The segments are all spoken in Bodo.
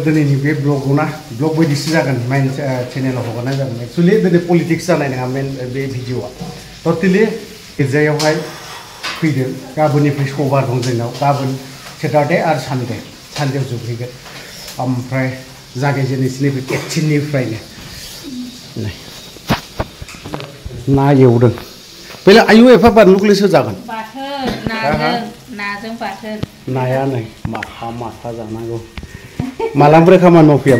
दिनैनि बे ब्लगआवना ब्लग बायदिसो जागोन मेन चेनेलाव हगारनाय जागोन एक्चुअलि दिनै पलिटिक्स जानाय नङा मेन बे भिडिअआ टटेलि गिर्जायावहाय फैदों गाबोननिफ्राय समबार दं जोंनाव गाबोन सेटारडे आरो सानडेआव जोबहैगोन ओमफ्राय जागायजेननोसै नैबे केटचिननिफ्रायनो ना एवदों बेले आयु एफा बानलुखौलायसो जागोन नाजों बाथोन नाया नै माथा जानांगौ मालानिफ्राय खामानि मावफैया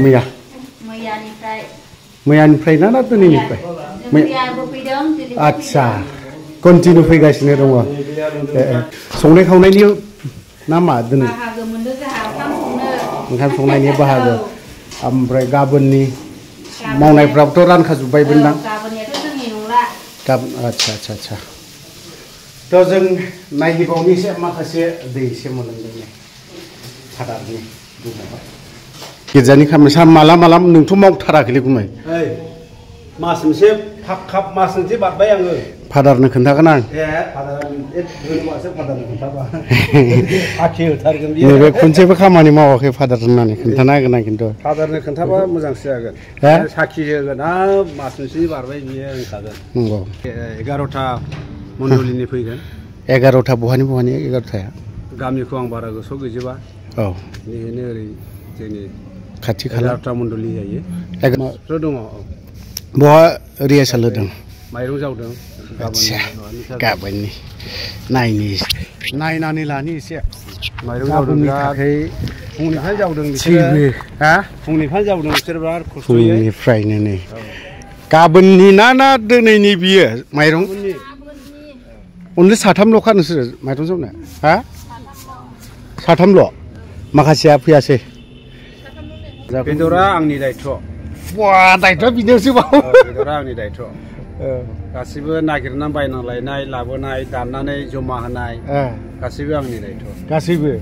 मैयानिफ्राय ना दिनैनिफ्राय आच्छा कन्टिनिउ फैगासिनो दङ संनाय खावनायनि ना मा दिनै ओंखाम संनायनि बाहागो ओमफ्राय गाबोननि मावनायफ्राबोथ' रानखाजोब्बायबो ना आच्छा थ' जों नायगिबावनोसै माखासे दै एसे मोनलोंदों फादारनि गिर्जानि खामानि सान माला नोंथ' मावथाराखैलै गुमै मास मोनसे हाब मास मोनसे बारबाय आङो फादारनो खोन्थागोन आं नैबे खनसेबो खामानि मावाखै फादार होननानै खोन्थाना होगोन आं खिन्थु फादारनो खोन्थाबा मोजांसो जागोन साखि होगोन मास मोनसेनि बारबाय बियो होनखागोन नंगौ 11टा मण्डलिनि फैगोन 11टा बहानि 11टाया गामिखौ आं बारा गोसोआव गैजोबा औ बेनो ओरै जोंनि खाथि खाला 11टा मण्डलि जायो दङ बहा रिहार्सेल होदों माइरं जावदों गाबोननि नायनानै लानि एसे माइरं जावदों फुंनिफ्राय जावदों फुंनिफ्राय जावदों बिसोर बिराद खस्थ'यै फुंनिफ्रायनो नै गाबोननि ना दिनैनि बियो माइरं अनलि साथामल'खा नोंसोर माइरं जावनो साथामल' माखासेया फैयासै बेदरा आंनि दायथ' दायथ'आ बिदियावसो बेदरा आंनि दायथ' गासिबो नागिरनानै बायना लायनाय लाबोनाय दाननानै जमा होनाय गासिबो आंनि दायथ' गासैबो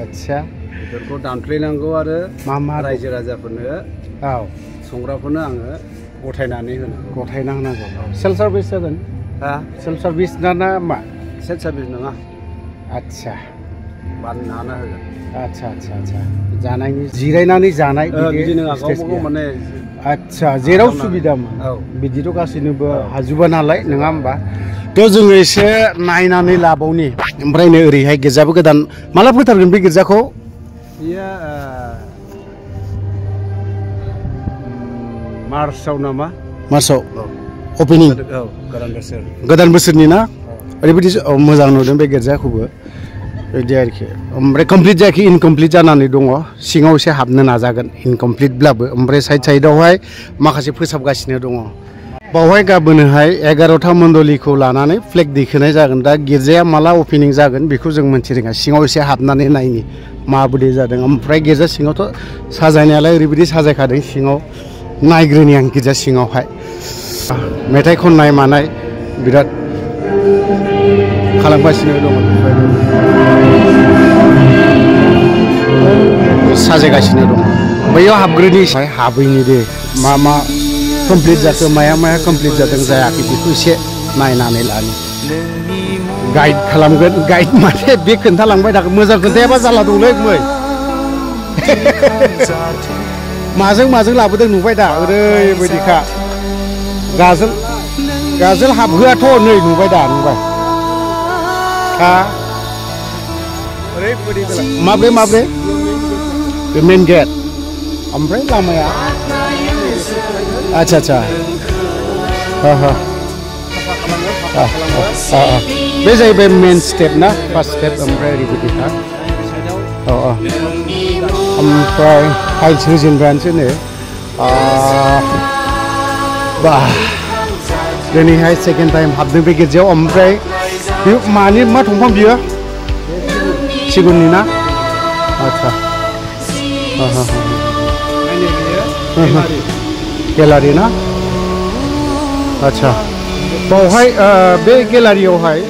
आच्छा बेदरखौ दानफ्लेनांगौ आरो मा रायजो राजाफोरनो संग्राफोरनो आङो गथायनानै होनांगौ सेल्फ सार्भिस जागोन सेल्फ सार्भिस ना मा सेल्फ सार्भिस नङा आच्छा बानायना होगोन आच्छा जानायनि जिरायनानै जानाय बिदि नङा गावबा माने आच्छा जेराव सुबिदामोन बिदिथ' गासैनोबो हाजोबा नालाय नङा होमबा थ' जोङो एसे नायनानै लाबावनि ओमफ्राय नै ओरैहाय गिर्जाबो गोदान माला फोथारगोन बे गिर्जाखौ बेयो मार्चआव नामा मार्चआव अपेनिं गोदान बोसोरनि ना ओरैबायदि मोजां नुदों बे गिर्जाखौबो बिदि आरोखि ओमफ्राय कमप्लिट जायाखै इनकमप्लिट जानानै दङ सिङाव एसे हाबनो नाजागोन इनकमप्लिटब्लाबो ओमफ्राय साइडआवहाय माखासे फोसाबगासिनो दङ बावहाय गाबोनहाय 11टा मण्डलिखौ लानानै फ्लेग दैखोनाय जागोन दा गिर्जाया माला अपेनिं जागोन बेखौ जों मोनथिरोङा सिङाव एसे हाबनानै नायनि माबायदि जादों ओमफ्राय गिर्जा सिङावथ' साजायनायालाय ओरैबायदि साजायखादों सिङाव नायग्रोनि आं गिर्जा सिङावहाय मेथाइ खननाय मानाय बिराद खालामगासिनो दङ साजायगासिनो दङ बैयाव हाबग्रोनि हाबैनि दे मा कमप्लिट जाखो माया कमप्लिट जादों जायाखै बेखौ एसे नायनानै लानि गाइड खालामगोन गाइड माने बे खोन्थालांबाय थागोन मोजां खोन्थायाबा जाला दंलै गुमै माजों लाबोदों नुबाय दा ओरैबायदिखा गाजोल हाबहोआथ' नै नुबाय ओरैबायदि माब्रै बे मेन गेट ओमफ्राय लामाया आच्छा बे जाहैबाय मेन स्टेप ना फार्स्ट स्टेप ओमफ्राय ओरैबायदिखा ओमफ्राय टाइल्स होजेनबायानोसै नै दिनैहाय सेकेन्ड टाइम हाबदों बे गिर्जायाव ओमफ्राय बे मा दंफां बियो सिगुननि ना आच्छा गेलारि ना आच्छा बावहाय बे गेलारियावहाय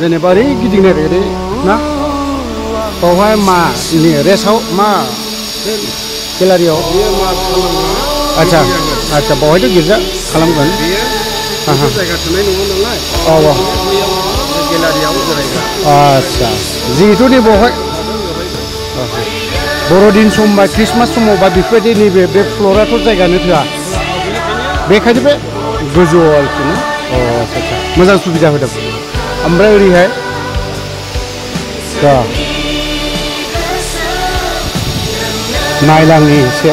जेनेबा ओरै गिदिंनाय ओरै ना बावहाय मानि रेस्टआव मा गेलारियाव आच्छा बावहायथ' गिर्जा खालामगोन जायगा थानाय नङा नालाय गेलारियाव जिरायग्रा आच्छा जिहेतु नै बावहाय बर'दिन सम बा ख्रिस्टमास समाव बा बेफोरबायदि नैबे बे फ्ल'राथ' जायगानो थोआ बेखायनो बे गोजौआव आरोखि ना अ आচ্ছা मोजां सुबिदा होदों ओमफ्राय ओरैहाय दा नायलांनि एसे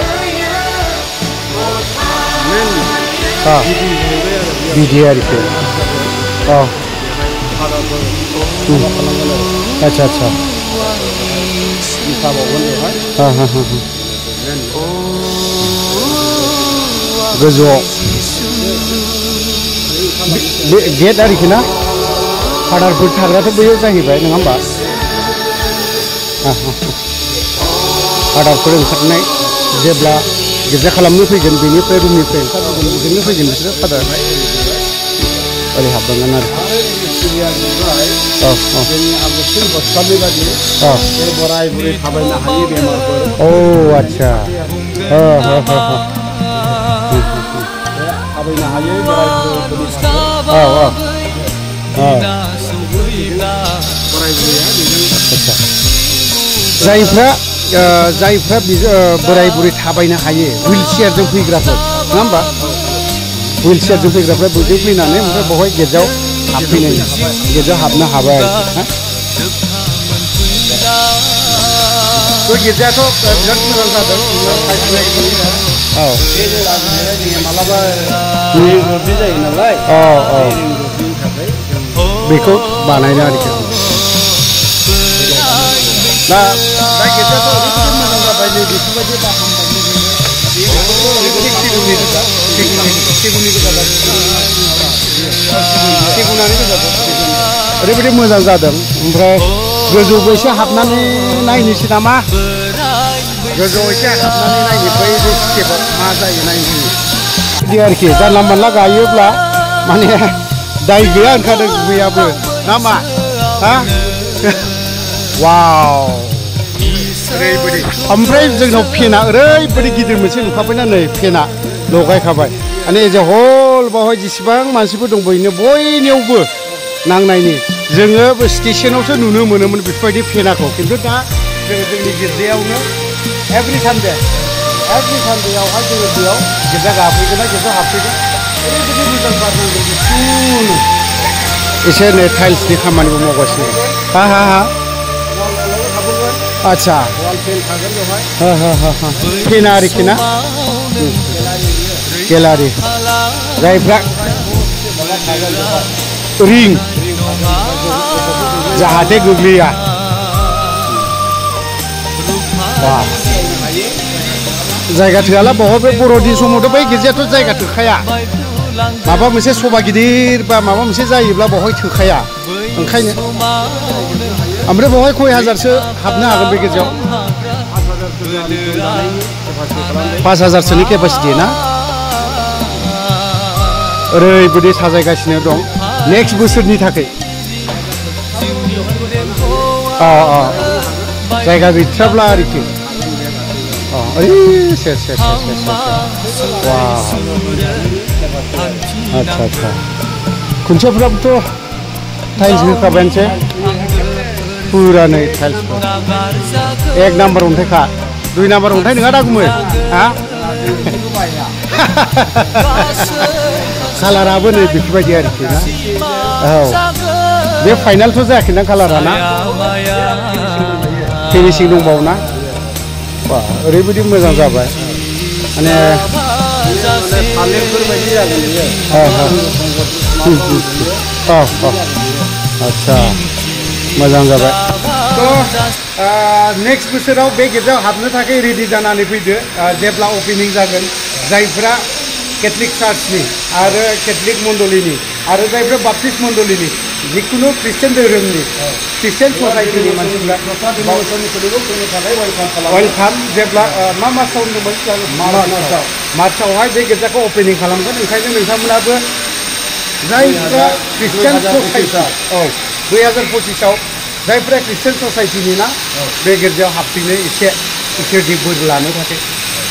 बिदि आरोखि अ आচ্ছা आচ্ছা गोजौआव गेट आरोखि ना फादारफोर थाग्राथ' बैयाव जाहैबाय नङा होमबा फादारफोर ओंखारनाय जेब्ला गिर्जा खालामनो फैगोन बेनिफ्राय रुमनिफ्राय ओंखारबोगोन बेजोंनो फैगोन बिसोरो फादार ओरै हाबलांगोन आरो बोराय बुरै थाबायनो हायै बेमारफोर औ आচ্ছা थाबायनो हायै बोराय बुरैफोरनि औ औ बोराय बुरैया आচ্ছা जायफ्रा बोराय बुरै थाबायनो हायो हुइल चेयारजों फैग्राफोर नङा होमबा हुइल चेयारजों फैग्राफ्रा बोजों फैनानै ओमफ्राय बेवहाय गेटआव हाबफैनाय गेटआव हाबनो हाबाय आरोखि गिर्जायाथ' बिराद मोजां जादों औ मालाबा जायो नालाय औ औ बेखौ बानायनो आरोखि दा गिर्जायाथ' ओरैबायदि मोजां जाबाय नै बेफोरबायदि ओरैबायदि मोजां जादों ओमफ्राय गोजौबो एसे हाबनानै नायनोसै नामा गोजौआव एसे हाबनानै नायनो बै स्टेपआव मा जायो नायनो बिदि आरोखि जानला मोनला गायोब्ला माने दाय गैया ओंखारदों गुबैयाबो ना मा हा वाव ओरैबायदि ओमफ्राय जोंनाव फेना ओरैबायदि गिदिर मोनसे नुखाबायना नै फेना लगायखाबाय माने एज ए हल बावहाय जेसेबां मानसिफोर दं बयनियावबो नांनायनि जोङो स्टेसनावसो नुनो मोनोमोन बेफोरबायदि फेनाखौ खिन्थु दा जोङो जोंनि गिर्जायावनो एभ्रि सानडेयावहाय जोङो बेयाव गिर्जा गाफैगोन गिर्जा हाबफैगोन ओरैबायदि मोजां बारनांगोन गुसुनो एसे नै टाइल्सनि खामानिबो मावगासिनो हा हा हा आচ্ছা फेना आरोखि ना गेलारि जायफ्रा रिं जाहाथे गोग्लैया जायगा थोआला बहाय बे बर'दिन समावथ' बै गिर्जायाथ' जायगा थोखाया माबा मोनसे सभा गिदिर बा माबा मोनसे जायोब्ला बहाय थोखाया ओंखायनो ओमफ्राय बहाय खय हाजारसो हाबनो हागोन बे गिर्जायाव 5,000सोनि केपासिटि ना ओरैबायदि साजायगासिनो दं नेक्स्ट बोसोरनि थाखाय जायगा गैथ्राब्ला आरोखि ओइ सेर आচ্ছা खुन्थियाफ्राबोथ' टाइल्स होखाबायानोसै फुरा नै टाइल्स एक नाम्बार अन्थाइखा 2 नाम्बार अन्थाइ नङा दा गुमै हा कालाराबो नै बेफोरबायदि आरोखि ना औ बे फाइनालथ' जायाखैना कालारा ना फिनिशिं दंबावो ना बा ओरैबायदि मोजां जाबाय माने थालिरफोरबायदि जागोन बियो आচ্ছা मोजां जाबाय नेक्स्ट बोसोराव बे गिर्जायाव हाबनो थाखाय रेडि जानानै फैदो जेब्ला अपेनिं जागोन जायफ्रा केथलिक चार्चनि आरो केथलिक मण्डलिनि आरो जायफ्रा बाप्टिस्ट मण्डलिनि जिखुनु ख्रिस्टियान धोरोमनि ख्रिस्टियान ससाइटिनि मानसिफ्रा वेलकाम जेब्ला मा मासाव होनदोंमोन मार्चआवहाय बे गिर्जाखौ अपेनिं खालामगोन ओंखायनो नोंथांमोनाबो जायफ्रा ख्रिस्टियान ससाइटि 2025आव जायफ्रा ख्रिस्टियान ससाइटिनि ना बे गिर्जायाव हाबफैनो एसे इसोरनि बोर लानो थाखाय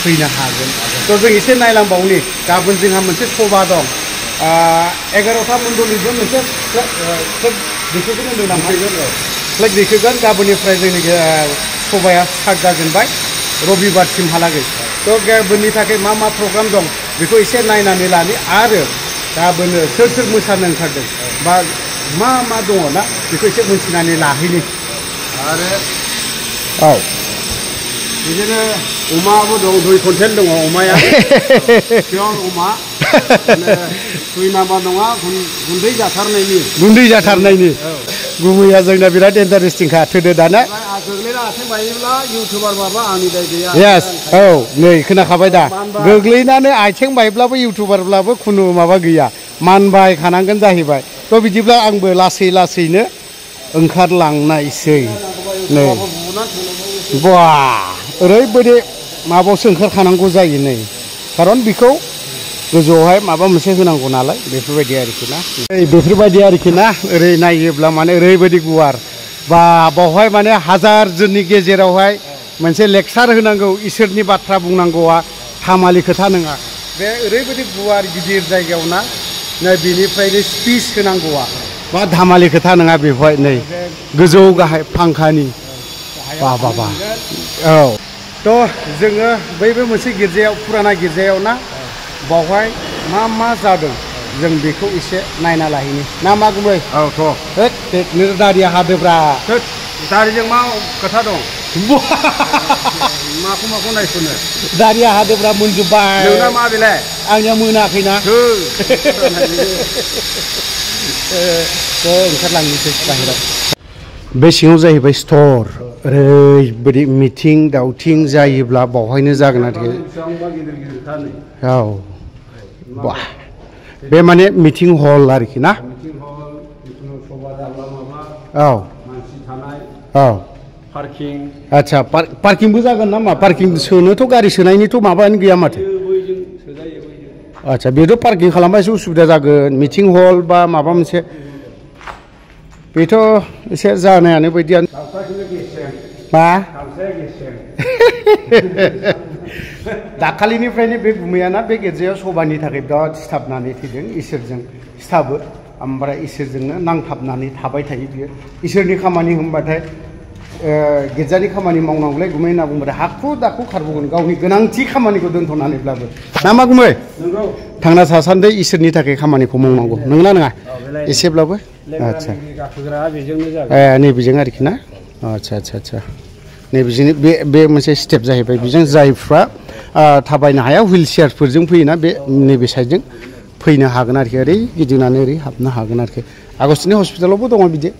फैनो हागोन थ' जों एसे नायलांबावनि गाबोन जोंहा मोनसे सभा दं 11टा मण्डलिजों मोनसे फ्लेग दैखोगोन होनदों नामा फ्लेग दैखोगोन गाबोननिफ्राय जोंनि सभाया स्टार्ट जाजेनबाय रबिबारसिमहालागै थ' गाबोननि थाखाय मा मा प्रग्राम दं बेखौ एसे नायनानै लानि आरो गाबोनो सोर सोर मोसानो ओंखारदों बा मा मा दङ ना बेखौ एसे मिथिनानै लाहैनि आरो औ बिदिनो अमाबो दं 2 कुइन्टेल दङ अमाया पियर अमा दुइ नाम्बार नङा गुन्दै जाथारनायनि गुबैया जोंना बिराद इन्टारेस्टिंखा थोदो दाना गोग्लैना आथिं बायोब्ला इउटुबार माबा आंनि दाय गैया येस औ नै खोनाखाबाय दा गोग्लैनानै आथिं बायब्लाबो इउटुबारब्लाबो खुनु माबा गैया मानबाय खानांगोन जाहैबाय थ' बिदिब्ला आंबो लासै लासैनो ओंखारलांनायसै नै बा ओरैबायदि माबायावसो ओंखारखानांगौ जायो नै खारन बेखौ गोजौआवहाय माबा मोनसे होनांगौ नालाय बेफोरबायदि आरोखि ना बेफोरबायदि आरोखि ना ओरै नायोब्ला माने ओरैबायदि गुवार बा बावहाय माने हाजार जननि गेजेरावहाय मोनसे लेक्सार होनांगौ इसोरनि बाथ्रा बुंनांगौआ थामालि खोथा नङा बे ओरैबायदि गुवार गिदिर जायगायाव ना नै बेनिफ्रायनो स्पिच होनांगौआ बा धामालि खोथा नङा बेवहाय नै गोजौ गाहाय फांखानि बा बा बा औ थ' जोङो बैबो मोनसे गिर्जायाव फुराना गिर्जायाव ना बावहाय मा मा जादों जों बेखौ एसे नायना लाहैनि ना मा गुमै औ थ' नों दारिया हादोब्रा दारिजों मा खोथा दं माखौ नायसनो दारिया हादोब्रा मोनजोब्बाय नोंना मा बेलाय आंनिया मोनाखैना ओंखारलांनोसै बाहेराव बे सिङाव जाहैबाय स्टर ओरैबायदि मिथिं दावथिं जायोब्ला बावहायनो जागोन आरोखि औ बा बे माने मिटिं हल आरोखि ना औ औ आच्छा पार्किंबो जागोन नामा पार्किं सोनोथ' गारि सोनायनिथ' माबायानो गैया माथो आच्छा बेथ' पार्किं खालामबा एसे उसुबिदा जागोन मिटिं हल बा माबा मोनसे बेथ' एसे जानायानो बायदियानो मा दाखालिनिफ्रायनो बे गुमैयाना बे गिर्जायाव सभानि थाखाय बिराद सिथाबनानै फैदों इसोरजों सिथाबो ओमफ्राय इसोरजोंनो नांथाबनानै थाबाय थायो बियो इसोरनि खामानि होनबाथाय गिर्जानि खामानि मावनांगौलाय गुमै होनना बुंबाथाय हाखु दाखु खारबोगोन गावनि गोनांथि खामानिखौ दोनथ'नानैब्लाबो ना मा गुमै थांना थासान्दि इसोरनि थाखाय खामानिखौ मावनांगौ नंगौना नङा एसेब्लाबो आच्छा नैबेजों आरोखि ना आच्छा आच्छा आच्छा नैबेजों बे मोनसे स्टेप जाहैबाय बेजों जायफ्रा थाबायनो हाया हुइल चेयारफोरजों फैयोना बे नैबे साइडजों फैनो हागोन आरोखि ओरै गिदिंनानै ओरै हाबनो हागोन आरोखि आगस्टिनि हस्पिटालावबो दङ बिदि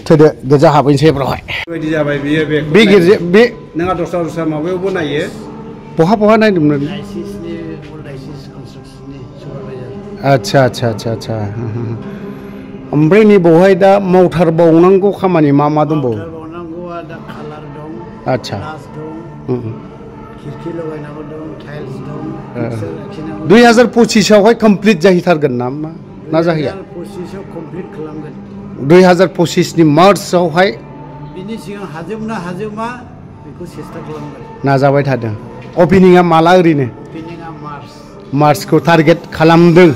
थोदो गिर्जा हाबैनोसै बेवहाय बेबायदि जाबाय बियो बे गिर्जा बे नोंहा दस्रा माबायावबो नायो बहा नायदोंमोन आच्छा आच्छा आच्छा आच्छा ओमफ्राय नै बावहाय दा मावथारबावनांगौ खामानि मा मा दंबावो आच्छा 2025आवहाय कमप्लिट जाहैथारगोन ना जाहैया 2025नि मार्चआवहाय बिनि सिगां हाजोबना हाजोबा बेखौ सेस्था खालामगोन नाजाबाय थादों अपेनिंआ माला ओरैनो मार्चखौ टारगेट खालामदों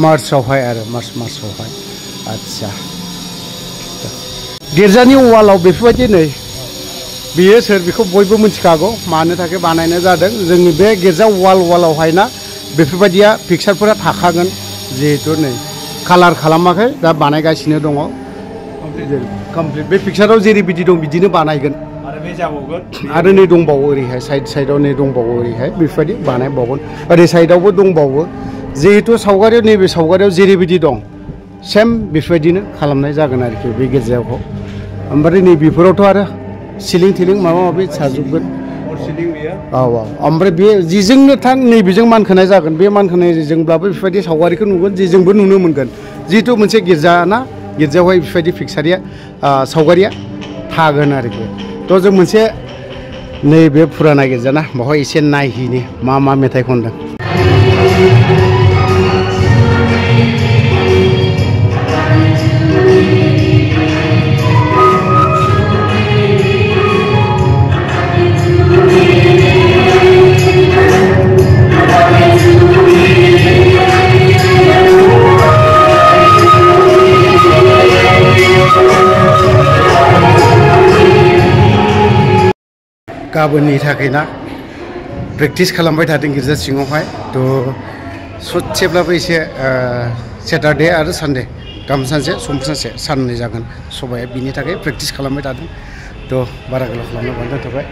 मार्चआवहाय आरो मार्चआवहाय आच्छा गिर्जानि वालाव बेफोरबायदि नै बेयो सोर बेखौ बयबो मिथिखागौ मानो थाखाय बानायनाय जादों जोंनि बे गिर्जा वालावहाय ना बेफोरबायदिया पिक्सारफोरा थाखागोन जिहेतु नै कालार खालामाखै दा बानायगासिनो दङ कमप्लिट बे पिक्साराव जेरैबायदि दं बिदिनो बानायगोन आरो नै दंबावो ओरैहाय साइडआव नै दंबावो ओरैहाय बेफोरबायदि बानायबावगोन ओरै साइडआवबो दंबावो जिहेतु सावगारियाव नैबे सावगारियाव जेरैबायदि दं सेम बेफोरबायदिनो खालामनाय जागोन आरोखि बे गिर्जायाव ओमफ्राय नै बेफोरावथ' आरो सिलिं थिलिं माबा माबि थाजोबगोन औ ओमफ्राय बे जिजोंनो थां नैबेजों मानखोनाय जागोन बे मानखोनायजोंब्लाबो बेफोरबायदि सावगारिखौ नुगोन जेजोंबो नुनो मोनगोन जिहेतु मोनसे गिर्जा ना गिर्जायावहाय बेफोरबायदि पिक्सारिया सावगारिया थागोन आरोखि थ' जों मोनसे नैबे फुराना गिर्जा ना बेवहाय एसे नायहैनि मा मा मेथाइ खनदों गाबोननि थाखाय ना प्रेक्टिस खालामबाय थादों गिर्जा सिङावहाय थ' ससेब्लाबो एसे सेटारडे आरो सानडे गाबोन सानसे समफोर सानसे साननै जागोन सबाया बिनि थाखाय प्रेक्टिस खालामबाय थादों थ' बारा गोलाव खालामनो दोनथ'बाय